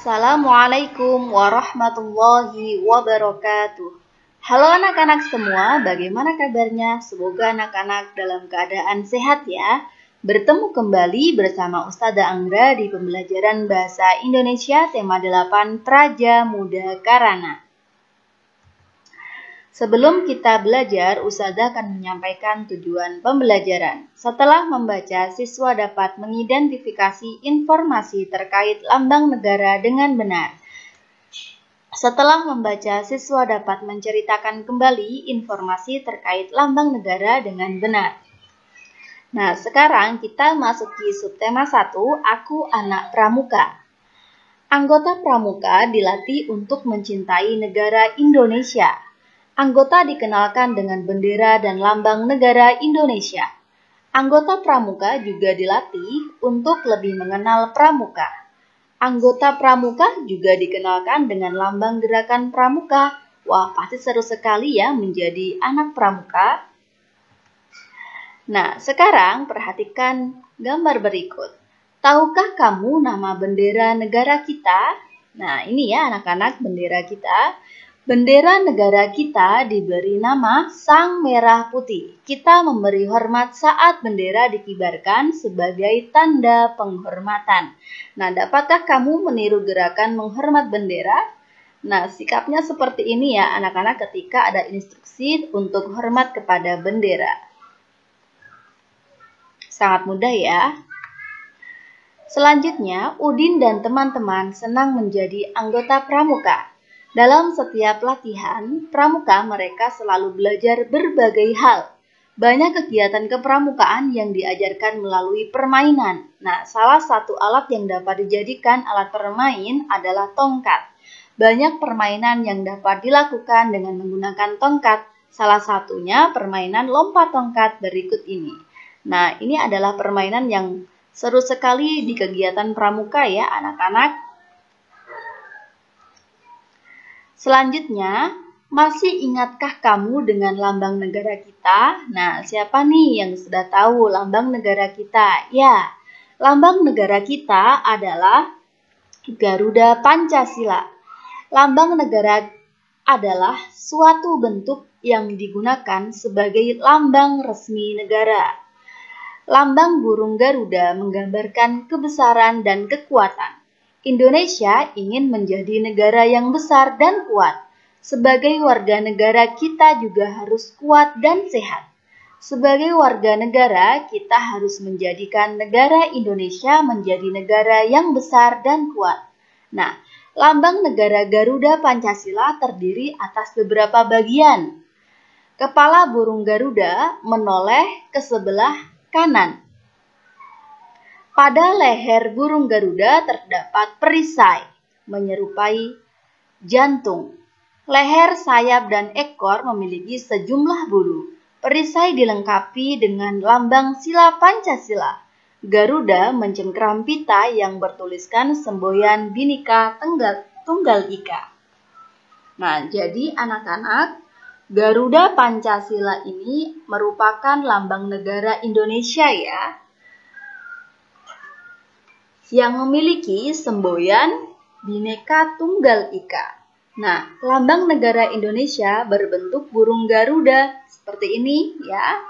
Assalamualaikum warahmatullahi wabarakatuh. Halo anak-anak semua, bagaimana kabarnya? Semoga anak-anak dalam keadaan sehat ya. Bertemu kembali bersama Ustazah Anggra di pembelajaran Bahasa Indonesia tema 8 Praja Muda Karana. Sebelum kita belajar, Ustazah akan menyampaikan tujuan pembelajaran. Setelah membaca, siswa dapat mengidentifikasi informasi terkait lambang negara dengan benar. Setelah membaca, siswa dapat menceritakan kembali informasi terkait lambang negara dengan benar. Nah, sekarang kita masuki subtema 1, Aku Anak Pramuka. Anggota Pramuka dilatih untuk mencintai negara Indonesia. Anggota dikenalkan dengan bendera dan lambang negara Indonesia. Anggota Pramuka juga dilatih untuk lebih mengenal Pramuka. Anggota Pramuka juga dikenalkan dengan lambang gerakan Pramuka. Wah, pasti seru sekali ya menjadi anak Pramuka. Nah, sekarang perhatikan gambar berikut. Tahukah kamu nama bendera negara kita? Nah, ini ya anak-anak bendera kita. Bendera negara kita diberi nama Sang Merah Putih. Kita memberi hormat saat bendera dikibarkan sebagai tanda penghormatan. Nah, dapatkah kamu meniru gerakan menghormat bendera? Nah, sikapnya seperti ini ya anak-anak ketika ada instruksi untuk hormat kepada bendera. Sangat mudah ya. Selanjutnya, Udin dan teman-teman senang menjadi anggota Pramuka. Dalam setiap latihan, pramuka mereka selalu belajar berbagai hal. Banyak kegiatan kepramukaan yang diajarkan melalui permainan. Nah, salah satu alat yang dapat dijadikan alat bermain adalah tongkat. Banyak permainan yang dapat dilakukan dengan menggunakan tongkat. Salah satunya permainan lompat tongkat berikut ini. Nah, ini adalah permainan yang seru sekali di kegiatan pramuka ya anak-anak. Selanjutnya, masih ingatkah kamu dengan lambang negara kita? Nah, siapa nih yang sudah tahu lambang negara kita? Ya, lambang negara kita adalah Garuda Pancasila. Lambang negara adalah suatu bentuk yang digunakan sebagai lambang resmi negara. Lambang burung Garuda menggambarkan kebesaran dan kekuatan. Indonesia ingin menjadi negara yang besar dan kuat. Sebagai warga negara kita juga harus kuat dan sehat. Sebagai warga negara, kita harus menjadikan negara Indonesia menjadi negara yang besar dan kuat. Nah, lambang negara Garuda Pancasila terdiri atas beberapa bagian. Kepala burung Garuda menoleh ke sebelah kanan. Pada leher burung Garuda terdapat perisai, menyerupai jantung. Leher, sayap, dan ekor memiliki sejumlah bulu. Perisai dilengkapi dengan lambang sila Pancasila. Garuda mencengkram pita yang bertuliskan semboyan Bhinneka Tunggal Ika. Nah, jadi anak-anak, Garuda Pancasila ini merupakan lambang negara Indonesia ya, yang memiliki semboyan Bhinneka Tunggal Ika. Nah, lambang negara Indonesia berbentuk burung Garuda seperti ini ya.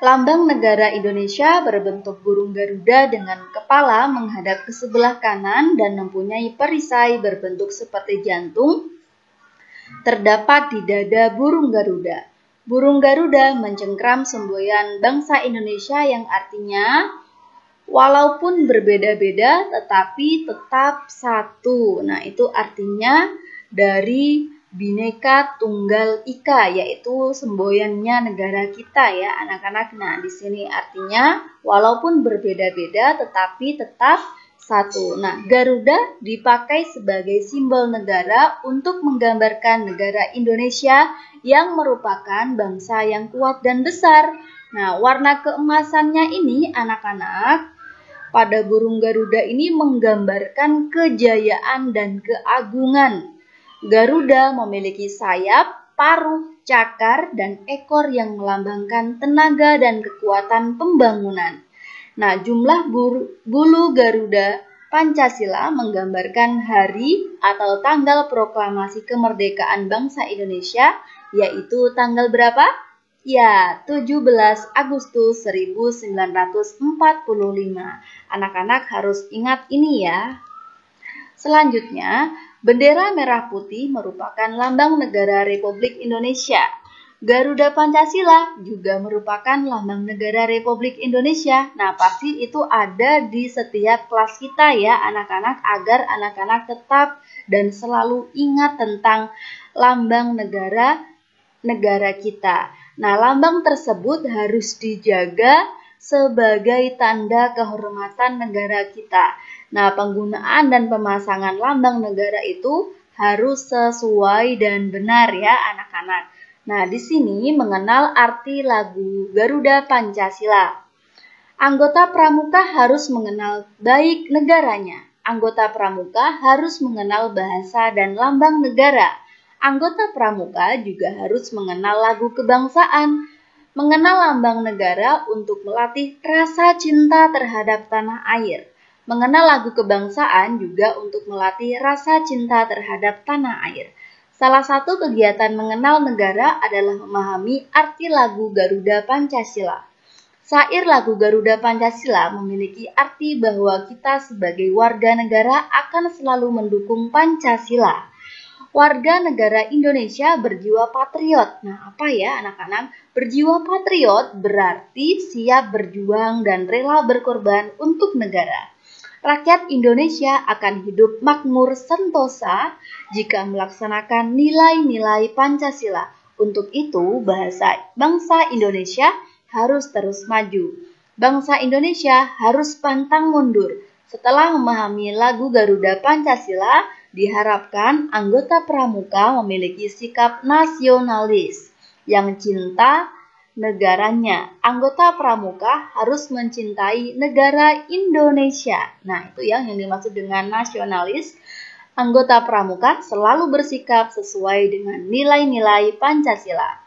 Lambang negara Indonesia berbentuk burung Garuda dengan kepala menghadap ke sebelah kanan dan mempunyai perisai berbentuk seperti jantung terdapat di dada burung Garuda. Burung Garuda mencengkram semboyan bangsa Indonesia yang artinya walaupun berbeda-beda tetapi tetap satu. Nah, itu artinya dari Bhinneka Tunggal Ika, yaitu semboyannya negara kita ya anak-anak. Nah, di sini artinya walaupun berbeda-beda tetapi tetap satu. Nah, Garuda dipakai sebagai simbol negara untuk menggambarkan negara Indonesia yang merupakan bangsa yang kuat dan besar. Nah, warna keemasannya ini anak-anak, pada burung Garuda ini menggambarkan kejayaan dan keagungan. Garuda memiliki sayap, paruh, cakar, dan ekor yang melambangkan tenaga dan kekuatan pembangunan. Nah, jumlah bulu Garuda Pancasila menggambarkan hari atau tanggal proklamasi kemerdekaan bangsa Indonesia, yaitu tanggal berapa? Ya, 17 Agustus 1945. Anak-anak harus ingat ini ya. Selanjutnya, bendera merah putih merupakan lambang negara Republik Indonesia. Garuda Pancasila juga merupakan lambang negara Republik Indonesia. Nah, pasti itu ada di setiap kelas kita ya anak-anak, agar anak-anak tetap dan selalu ingat tentang lambang negara kita. Nah, lambang tersebut harus dijaga sebagai tanda kehormatan negara kita. Nah, penggunaan dan pemasangan lambang negara itu harus sesuai dan benar ya anak-anak. Nah, di sini mengenal arti lagu Garuda Pancasila. Anggota pramuka harus mengenal baik negaranya. Anggota pramuka harus mengenal bahasa dan lambang negara. Anggota pramuka juga harus mengenal lagu kebangsaan, mengenal lambang negara untuk melatih rasa cinta terhadap tanah air. Mengenal lagu kebangsaan juga untuk melatih rasa cinta terhadap tanah air. Salah satu kegiatan mengenal negara adalah memahami arti lagu Garuda Pancasila. Syair lagu Garuda Pancasila memiliki arti bahwa kita sebagai warga negara akan selalu mendukung Pancasila. Warga negara Indonesia berjiwa patriot. Nah, apa ya anak-anak? Berjiwa patriot berarti siap berjuang dan rela berkorban untuk negara. Rakyat Indonesia akan hidup makmur sentosa jika melaksanakan nilai-nilai Pancasila. Untuk itu, bangsa Indonesia harus terus maju. Bangsa Indonesia harus pantang mundur. Setelah memahami lagu Garuda Pancasila, diharapkan anggota pramuka memiliki sikap nasionalis yang cinta negaranya. Anggota pramuka harus mencintai negara Indonesia. Nah, itu yang dimaksud dengan nasionalis. Anggota pramuka selalu bersikap sesuai dengan nilai-nilai Pancasila.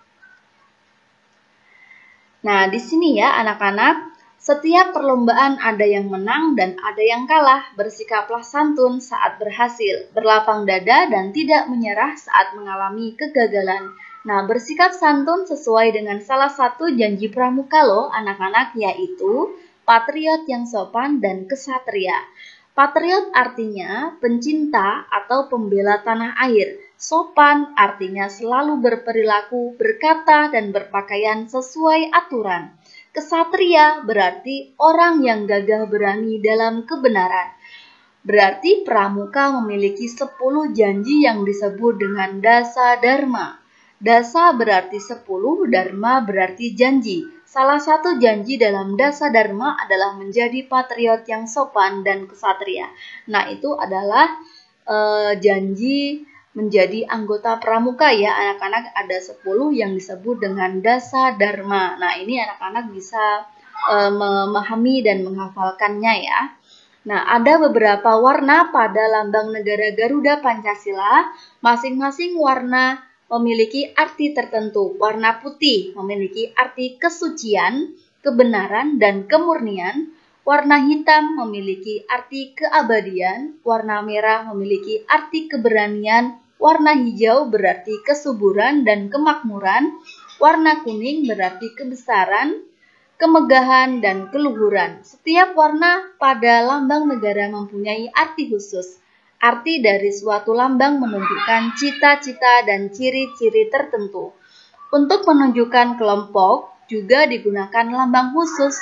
Nah, di sini ya anak-anak, setiap perlombaan ada yang menang dan ada yang kalah. Bersikaplah santun saat berhasil, berlapang dada dan tidak menyerah saat mengalami kegagalan. Nah, bersikap santun sesuai dengan salah satu janji pramuka loh anak-anak, yaitu patriot yang sopan dan kesatria. Patriot artinya pencinta atau pembela tanah air. Sopan artinya selalu berperilaku, berkata, dan berpakaian sesuai aturan. Kesatria berarti orang yang gagah berani dalam kebenaran. Berarti pramuka memiliki 10 janji yang disebut dengan dasa dharma. Dasa berarti 10, dharma berarti janji. Salah satu janji dalam dasa dharma adalah menjadi patriot yang sopan dan kesatria. Nah, itu adalah janji menjadi anggota pramuka ya anak-anak, ada 10 yang disebut dengan dasa dharma. Nah, ini anak-anak bisa memahami dan menghafalkannya ya. Nah, ada beberapa warna pada lambang negara Garuda Pancasila. Masing-masing warna memiliki arti tertentu. Warna putih memiliki arti kesucian, kebenaran, dan kemurnian. Warna hitam memiliki arti keabadian. Warna merah memiliki arti keberanian. Warna hijau berarti kesuburan dan kemakmuran. Warna kuning berarti kebesaran, kemegahan, dan keluhuran. Setiap warna pada lambang negara mempunyai arti khusus. Arti dari suatu lambang menunjukkan cita-cita dan ciri-ciri tertentu. Untuk menunjukkan kelompok juga digunakan lambang khusus.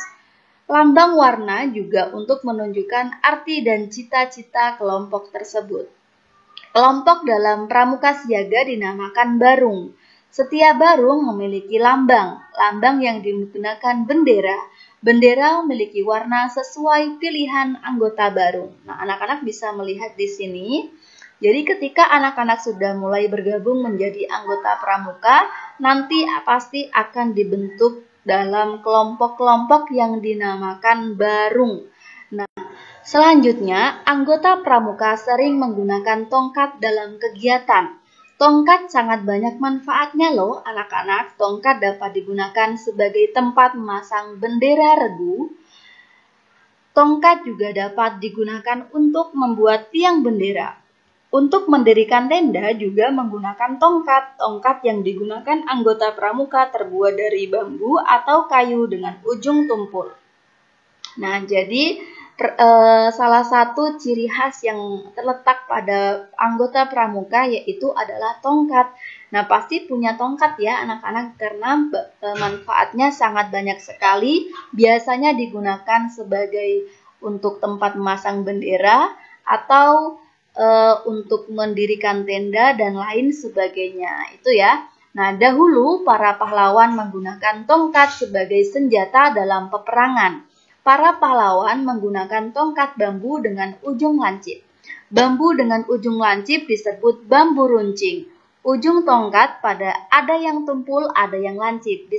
Lambang warna juga untuk menunjukkan arti dan cita-cita kelompok tersebut. Kelompok dalam pramuka siaga dinamakan barung. Setiap barung memiliki lambang yang digunakan bendera. Bendera memiliki warna sesuai pilihan anggota barung. Nah, anak-anak bisa melihat di sini. Jadi ketika anak-anak sudah mulai bergabung menjadi anggota pramuka, nanti pasti akan dibentuk dalam kelompok-kelompok yang dinamakan barung. Nah, selanjutnya, anggota pramuka sering menggunakan tongkat dalam kegiatan. Tongkat sangat banyak manfaatnya loh anak-anak. Tongkat dapat digunakan sebagai tempat memasang bendera regu. Tongkat juga dapat digunakan untuk membuat tiang bendera. Untuk mendirikan tenda juga menggunakan tongkat. Tongkat yang digunakan anggota pramuka terbuat dari bambu atau kayu dengan ujung tumpul. Nah, jadi salah satu ciri khas yang terletak pada anggota pramuka yaitu adalah tongkat. Nah, pasti punya tongkat ya anak-anak karena manfaatnya sangat banyak sekali. Biasanya digunakan sebagai untuk tempat memasang bendera atau untuk mendirikan tenda dan lain sebagainya. Itu ya. Nah, dahulu para pahlawan menggunakan tongkat sebagai senjata dalam peperangan. Para pahlawan menggunakan tongkat bambu dengan ujung lancip. Bambu dengan ujung lancip disebut bambu runcing. Ujung tongkat ada yang tumpul, ada yang lancip.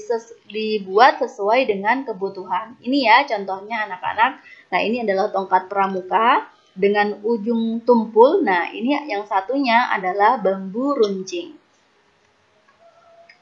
Dibuat sesuai dengan kebutuhan. Ini ya contohnya anak-anak. Nah, ini adalah tongkat pramuka dengan ujung tumpul. Nah, ini yang satunya adalah bambu runcing.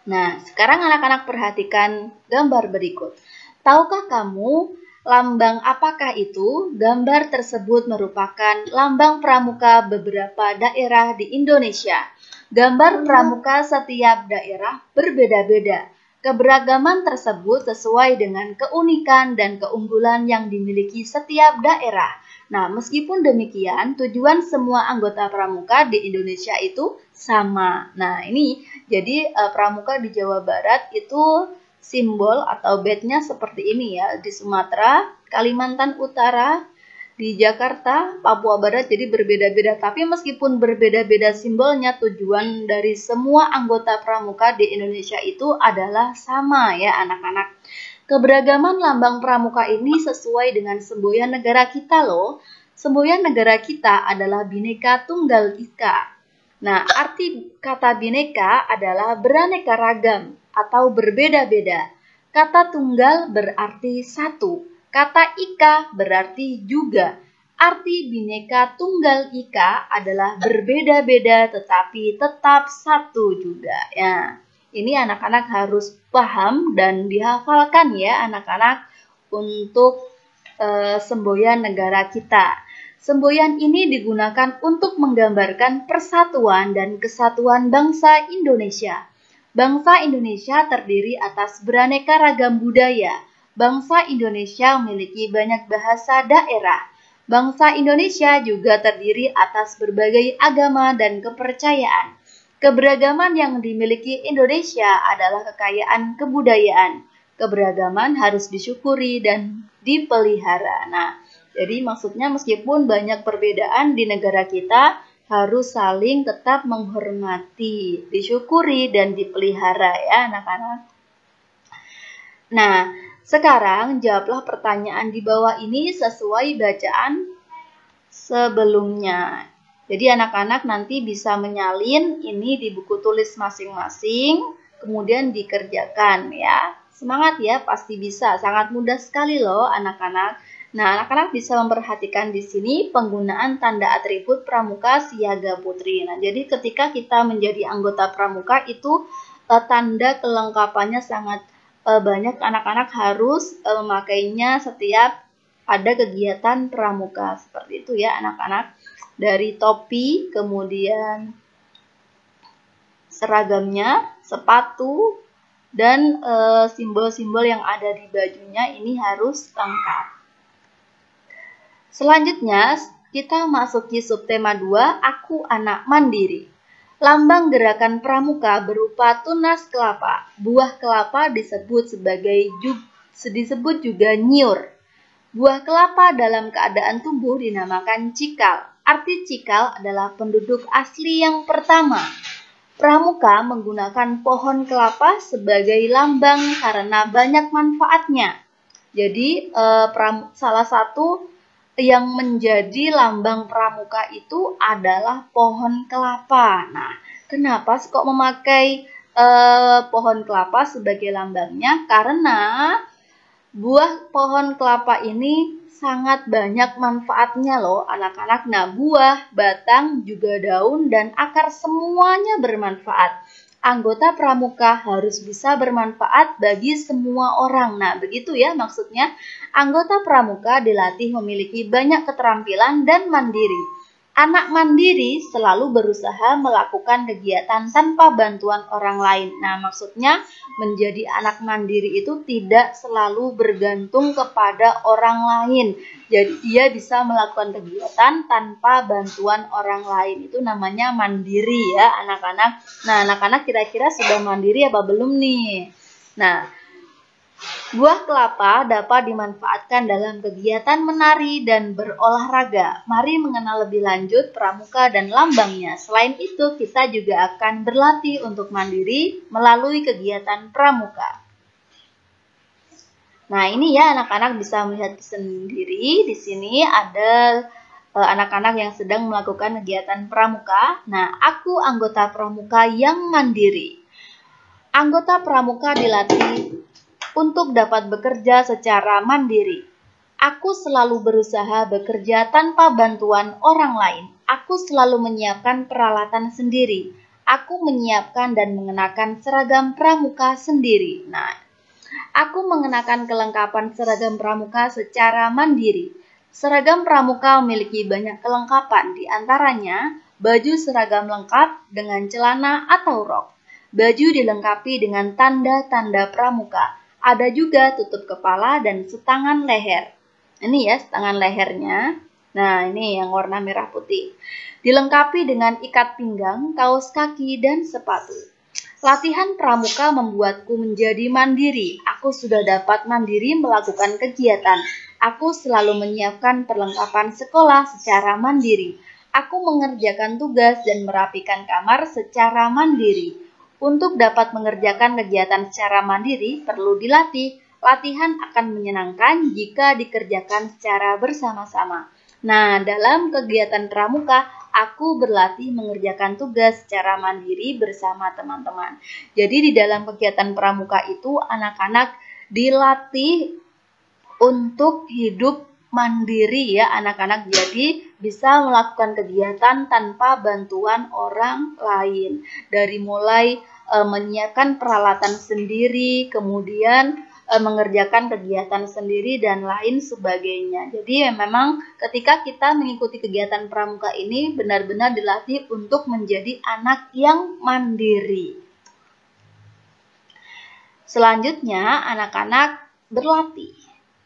Nah, sekarang anak-anak perhatikan gambar berikut. Tahukah kamu lambang apakah itu? Gambar tersebut merupakan lambang pramuka beberapa daerah di Indonesia. Gambar pramuka setiap daerah berbeda-beda. Keberagaman tersebut sesuai dengan keunikan dan keunggulan yang dimiliki setiap daerah. Nah, meskipun demikian, tujuan semua anggota pramuka di Indonesia itu sama. Nah, ini jadi pramuka di Jawa Barat itu simbol atau badge-nya seperti ini ya. Di Sumatera, Kalimantan Utara, di Jakarta, Papua Barat, jadi berbeda-beda. Tapi meskipun berbeda-beda simbolnya, tujuan dari semua anggota pramuka di Indonesia itu adalah sama ya anak-anak. Keberagaman lambang pramuka ini sesuai dengan semboyan negara kita loh. Semboyan negara kita adalah Bhinneka Tunggal Ika. Nah, arti kata Bhinneka adalah beraneka ragam atau berbeda-beda. Kata tunggal berarti satu. Kata ika berarti juga. Arti Bhinneka Tunggal Ika adalah berbeda-beda tetapi tetap satu juga ya. Ini anak-anak harus paham dan dihafalkan ya anak-anak untuk semboyan negara kita. Semboyan ini digunakan untuk menggambarkan persatuan dan kesatuan bangsa Indonesia. Bangsa Indonesia terdiri atas beraneka ragam budaya. Bangsa Indonesia memiliki banyak bahasa daerah. Bangsa Indonesia juga terdiri atas berbagai agama dan kepercayaan. Keberagaman yang dimiliki Indonesia adalah kekayaan kebudayaan. Keberagaman harus disyukuri dan dipelihara. Nah, jadi maksudnya meskipun banyak perbedaan di negara kita, harus saling tetap menghormati, disyukuri, dan dipelihara ya anak-anak. Nah, sekarang jawablah pertanyaan di bawah ini sesuai bacaan sebelumnya. Jadi anak-anak nanti bisa menyalin ini di buku tulis masing-masing, kemudian dikerjakan ya. Semangat ya, pasti bisa. Sangat mudah sekali loh anak-anak. Nah, anak-anak bisa memperhatikan di sini penggunaan tanda atribut pramuka siaga putri. Nah, jadi ketika kita menjadi anggota pramuka itu tanda kelengkapannya sangat banyak. Anak-anak harus memakainya setiap ada kegiatan pramuka. Seperti itu ya anak-anak. Dari topi, kemudian seragamnya, sepatu, dan simbol-simbol yang ada di bajunya ini harus lengkap. Selanjutnya, kita masuki subtema 2, Aku Anak Mandiri. Lambang gerakan pramuka berupa tunas kelapa. Buah kelapa disebut juga nyiur. Buah kelapa dalam keadaan tumbuh dinamakan cikal. Arti cikal adalah penduduk asli yang pertama. Pramuka menggunakan pohon kelapa sebagai lambang karena banyak manfaatnya. Jadi salah satu yang menjadi lambang pramuka itu adalah pohon kelapa. Nah, kenapa kok memakai pohon kelapa sebagai lambangnya? Karena buah pohon kelapa ini sangat banyak manfaatnya loh anak-anak. Nah, buah, batang, juga daun dan akar semuanya bermanfaat. Anggota pramuka harus bisa bermanfaat bagi semua orang. Nah, begitu ya maksudnya. Anggota pramuka dilatih memiliki banyak keterampilan dan mandiri. Anak mandiri selalu berusaha melakukan kegiatan tanpa bantuan orang lain. Nah, maksudnya menjadi anak mandiri itu tidak selalu bergantung kepada orang lain. Jadi dia bisa melakukan kegiatan tanpa bantuan orang lain. Itu namanya mandiri ya anak-anak. Nah, anak-anak kira-kira sudah mandiri apa belum nih? Nah, buah kelapa dapat dimanfaatkan dalam kegiatan menari dan berolahraga. Mari mengenal lebih lanjut pramuka dan lambangnya. Selain itu, kita juga akan berlatih untuk mandiri melalui kegiatan pramuka. Nah, ini ya anak-anak bisa melihat sendiri. Di sini ada anak-anak yang sedang melakukan kegiatan pramuka. Nah, aku anggota pramuka yang mandiri. Anggota pramuka dilatih untuk dapat bekerja secara mandiri. Aku selalu berusaha bekerja tanpa bantuan orang lain. Aku selalu menyiapkan peralatan sendiri. Aku menyiapkan dan mengenakan seragam pramuka sendiri. Nah, aku mengenakan kelengkapan seragam pramuka secara mandiri. Seragam pramuka memiliki banyak kelengkapan, di antaranya baju seragam lengkap dengan celana atau rok. Baju dilengkapi dengan tanda-tanda pramuka. Ada juga tutup kepala dan setangan leher. Ini ya setangan lehernya. Nah, ini yang warna merah putih. Dilengkapi dengan ikat pinggang, kaos kaki, dan sepatu. Latihan pramuka membuatku menjadi mandiri. Aku sudah dapat mandiri melakukan kegiatan. Aku selalu menyiapkan perlengkapan sekolah secara mandiri. Aku mengerjakan tugas dan merapikan kamar secara mandiri. Untuk dapat mengerjakan kegiatan secara mandiri, perlu dilatih. Latihan akan menyenangkan jika dikerjakan secara bersama-sama. Nah, dalam kegiatan pramuka, aku berlatih mengerjakan tugas secara mandiri bersama teman-teman. Jadi di dalam kegiatan pramuka itu, anak-anak dilatih untuk hidup mandiri ya anak-anak. Jadi bisa melakukan kegiatan tanpa bantuan orang lain. Dari mulai menyiapkan peralatan sendiri, kemudian mengerjakan kegiatan sendiri dan lain sebagainya. Jadi memang ketika kita mengikuti kegiatan pramuka ini benar-benar dilatih untuk menjadi anak yang mandiri. Selanjutnya anak-anak berlatih.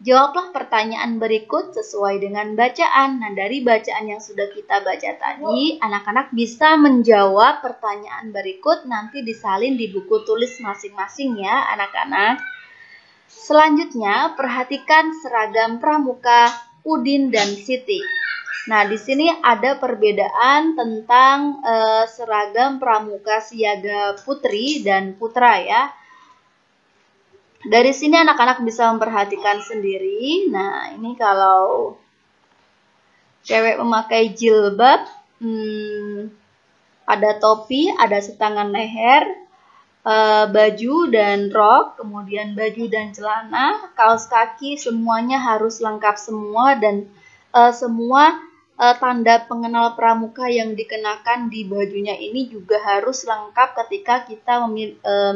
Jawablah pertanyaan berikut sesuai dengan bacaan. Nah, dari bacaan yang sudah kita baca tadi, anak-anak bisa menjawab pertanyaan berikut, nanti disalin di buku tulis masing-masing ya, anak-anak. Selanjutnya, perhatikan seragam pramuka Udin dan Siti. Nah, di sini ada perbedaan tentang seragam pramuka siaga putri dan putra ya. Dari sini anak-anak bisa memperhatikan sendiri. Nah, ini kalau cewek memakai jilbab, ada topi, ada setangan leher, baju dan rok, kemudian baju dan celana, kaos kaki, semuanya harus lengkap semua dan semua tanda pengenal pramuka yang dikenakan di bajunya ini juga harus lengkap ketika kita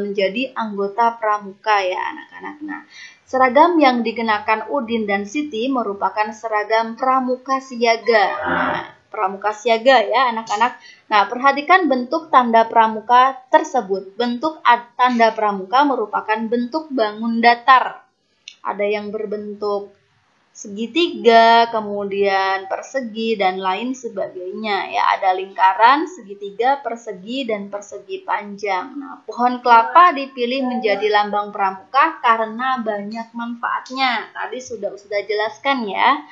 menjadi anggota pramuka ya anak-anak. Nah, seragam yang dikenakan Udin dan Siti merupakan seragam pramuka siaga. Nah, pramuka siaga ya anak-anak. Nah, perhatikan bentuk tanda pramuka tersebut. Bentuk tanda pramuka merupakan bentuk bangun datar. Ada yang berbentuk segitiga, kemudian persegi, dan lain sebagainya. Ya, ada lingkaran, segitiga, persegi, dan persegi panjang. Nah, pohon kelapa dipilih menjadi lambang pramuka karena banyak manfaatnya. Tadi sudah jelaskan ya.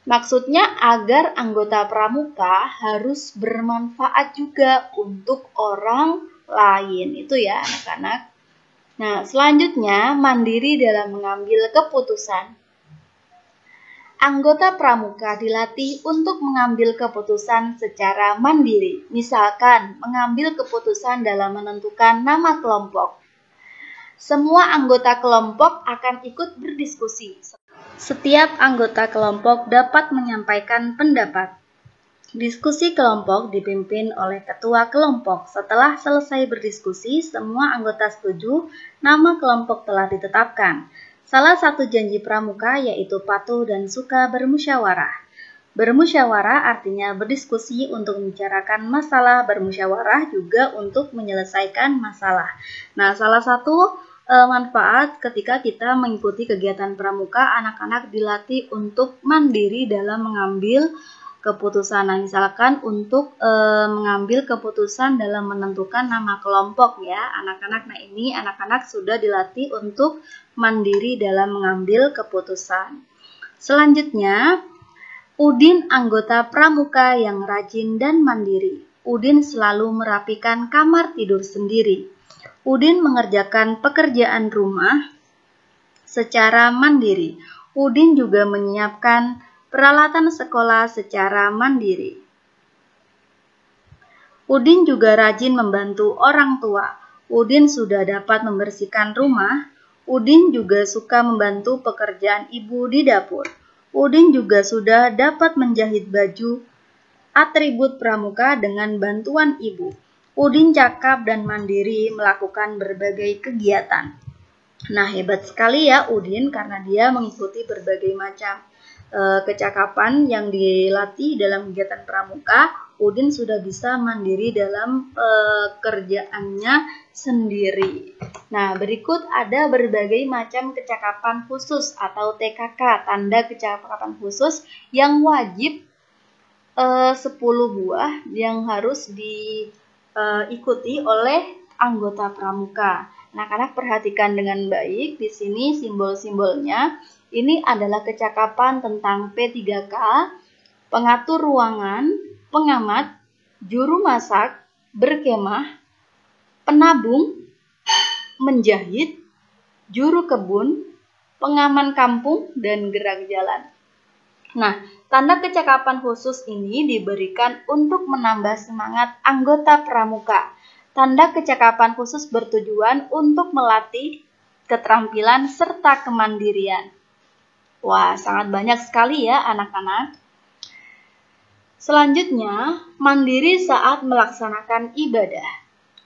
Maksudnya agar anggota pramuka harus bermanfaat juga untuk orang lain. Itu ya anak-anak. Nah, selanjutnya mandiri dalam mengambil keputusan. Anggota pramuka dilatih untuk mengambil keputusan secara mandiri. Misalkan, mengambil keputusan dalam menentukan nama kelompok. Semua anggota kelompok akan ikut berdiskusi. Setiap anggota kelompok dapat menyampaikan pendapat. Diskusi kelompok dipimpin oleh ketua kelompok. Setelah selesai berdiskusi, semua anggota setuju nama kelompok telah ditetapkan. Salah satu janji pramuka yaitu patuh dan suka bermusyawarah. Bermusyawarah artinya berdiskusi untuk membicarakan masalah, bermusyawarah juga untuk menyelesaikan masalah. Nah, salah satu manfaat ketika kita mengikuti kegiatan pramuka, anak-anak dilatih untuk mandiri dalam mengambil keputusan. Nah, misalkan untuk mengambil keputusan dalam menentukan nama kelompok ya, anak-anak. Nah, ini anak-anak sudah dilatih untuk mandiri dalam mengambil keputusan. Selanjutnya, Udin anggota pramuka yang rajin dan mandiri. Udin selalu merapikan kamar tidur sendiri. Udin mengerjakan pekerjaan rumah secara mandiri. Udin juga menyiapkan peralatan sekolah secara mandiri. Udin juga rajin membantu orang tua. Udin sudah dapat membersihkan rumah. Udin juga suka membantu pekerjaan ibu di dapur. Udin juga sudah dapat menjahit baju atribut pramuka dengan bantuan ibu. Udin cakap dan mandiri melakukan berbagai kegiatan. Nah, hebat sekali ya Udin karena dia mengikuti berbagai macam kecakapan yang dilatih dalam kegiatan pramuka. Udin sudah bisa mandiri dalam kerjaannya sendiri. Nah, berikut ada berbagai macam kecakapan khusus atau TKK, tanda kecakapan khusus yang wajib 10 buah yang harus diikuti oleh anggota pramuka. Anak-anak perhatikan dengan baik, di sini simbol-simbolnya. Ini adalah kecakapan tentang P3K, pengatur ruangan, pengamat, juru masak, berkemah, penabung, menjahit, juru kebun, pengaman kampung, dan gerak jalan. Nah, tanda kecakapan khusus ini diberikan untuk menambah semangat anggota pramuka. Tanda kecakapan khusus bertujuan untuk melatih keterampilan serta kemandirian. Wah, sangat banyak sekali ya anak-anak. Selanjutnya, mandiri saat melaksanakan ibadah.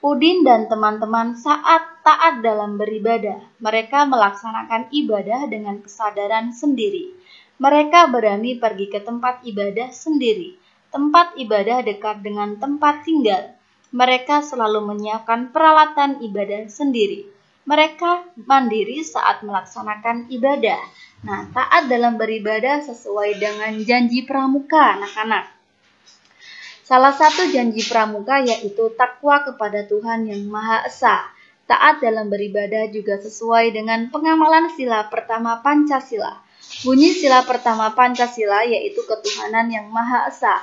Udin dan teman-teman saat taat dalam beribadah. Mereka melaksanakan ibadah dengan kesadaran sendiri. Mereka berani pergi ke tempat ibadah sendiri. Tempat ibadah dekat dengan tempat tinggal. Mereka selalu menyiapkan peralatan ibadah sendiri. Mereka mandiri saat melaksanakan ibadah. Nah, taat dalam beribadah sesuai dengan janji pramuka, anak-anak. Salah satu janji pramuka yaitu takwa kepada Tuhan Yang Maha Esa. Taat dalam beribadah juga sesuai dengan pengamalan sila pertama Pancasila. Bunyi sila pertama Pancasila yaitu ketuhanan Yang Maha Esa.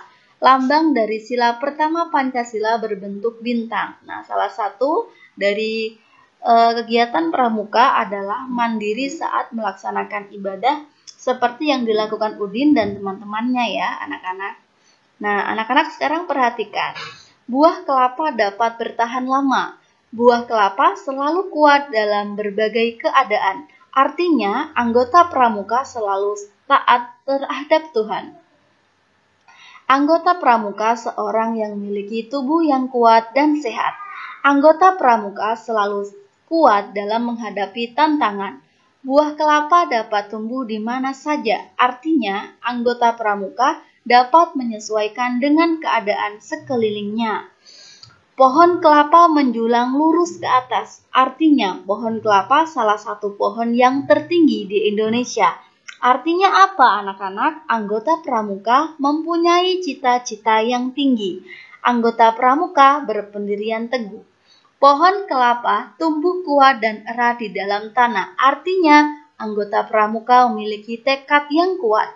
Lambang dari sila pertama Pancasila berbentuk bintang. Nah, salah satu dari kegiatan pramuka adalah mandiri saat melaksanakan ibadah seperti yang dilakukan Udin dan teman-temannya ya anak-anak. Nah, anak-anak sekarang perhatikan. Buah kelapa dapat bertahan lama. Buah kelapa selalu kuat dalam berbagai keadaan. Artinya, anggota pramuka selalu taat terhadap Tuhan. Anggota pramuka seorang yang memiliki tubuh yang kuat dan sehat. Anggota pramuka selalu kuat dalam menghadapi tantangan. Buah kelapa dapat tumbuh di mana saja. Artinya, anggota pramuka dapat menyesuaikan dengan keadaan sekelilingnya. Pohon kelapa menjulang lurus ke atas. Artinya, pohon kelapa salah satu pohon yang tertinggi di Indonesia. Artinya apa, anak-anak? Anggota pramuka mempunyai cita-cita yang tinggi. Anggota pramuka berpendirian teguh. Pohon kelapa tumbuh kuat dan erat di dalam tanah. Artinya, anggota pramuka memiliki tekad yang kuat.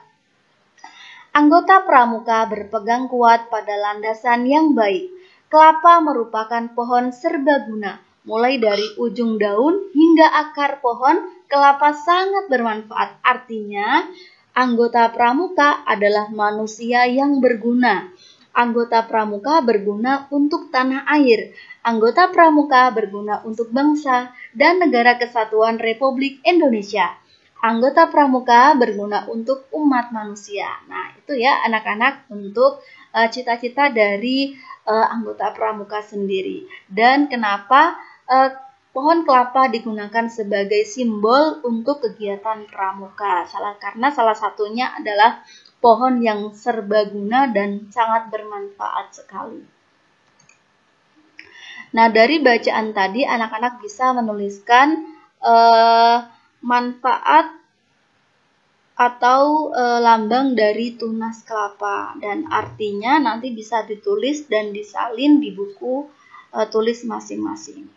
Anggota pramuka berpegang kuat pada landasan yang baik. Kelapa merupakan pohon serbaguna. Mulai dari ujung daun hingga akar pohon, kelapa sangat bermanfaat. Artinya, anggota pramuka adalah manusia yang berguna. Anggota pramuka berguna untuk tanah air. Anggota pramuka berguna untuk bangsa dan negara kesatuan Republik Indonesia. Anggota pramuka berguna untuk umat manusia. Nah, itu ya anak-anak untuk cita-cita dari anggota pramuka sendiri. Dan kenapa pohon kelapa digunakan sebagai simbol untuk kegiatan pramuka? Karena salah satunya adalah pohon yang serbaguna dan sangat bermanfaat sekali. Nah, dari bacaan tadi anak-anak bisa menuliskan manfaat atau lambang dari tunas kelapa, dan artinya nanti bisa ditulis dan disalin di buku tulis masing-masing.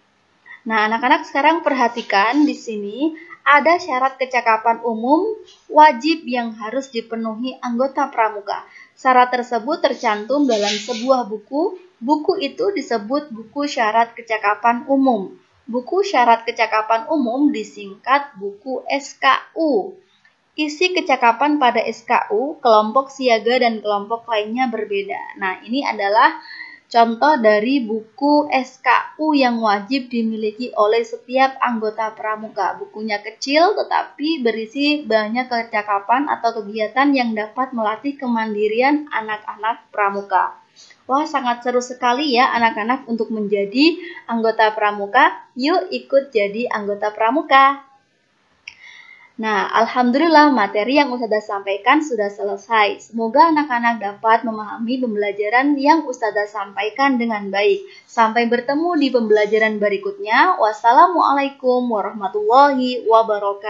Nah, anak-anak sekarang perhatikan di sini ada syarat kecakapan umum wajib yang harus dipenuhi anggota pramuka. Syarat tersebut tercantum dalam sebuah buku. Buku itu disebut buku syarat kecakapan umum. Buku syarat kecakapan umum disingkat buku SKU. Isi kecakapan pada SKU, kelompok siaga dan kelompok lainnya berbeda. Nah, ini adalah contoh dari buku SKU yang wajib dimiliki oleh setiap anggota pramuka. Bukunya kecil tetapi berisi banyak kecakapan atau kegiatan yang dapat melatih kemandirian anak-anak pramuka. Wah, sangat seru sekali ya anak-anak untuk menjadi anggota pramuka. Yuk ikut jadi anggota pramuka. Nah, alhamdulillah materi yang Ustazah sampaikan sudah selesai. Semoga anak-anak dapat memahami pembelajaran yang Ustazah sampaikan dengan baik. Sampai bertemu di pembelajaran berikutnya. Wassalamualaikum warahmatullahi wabarakatuh.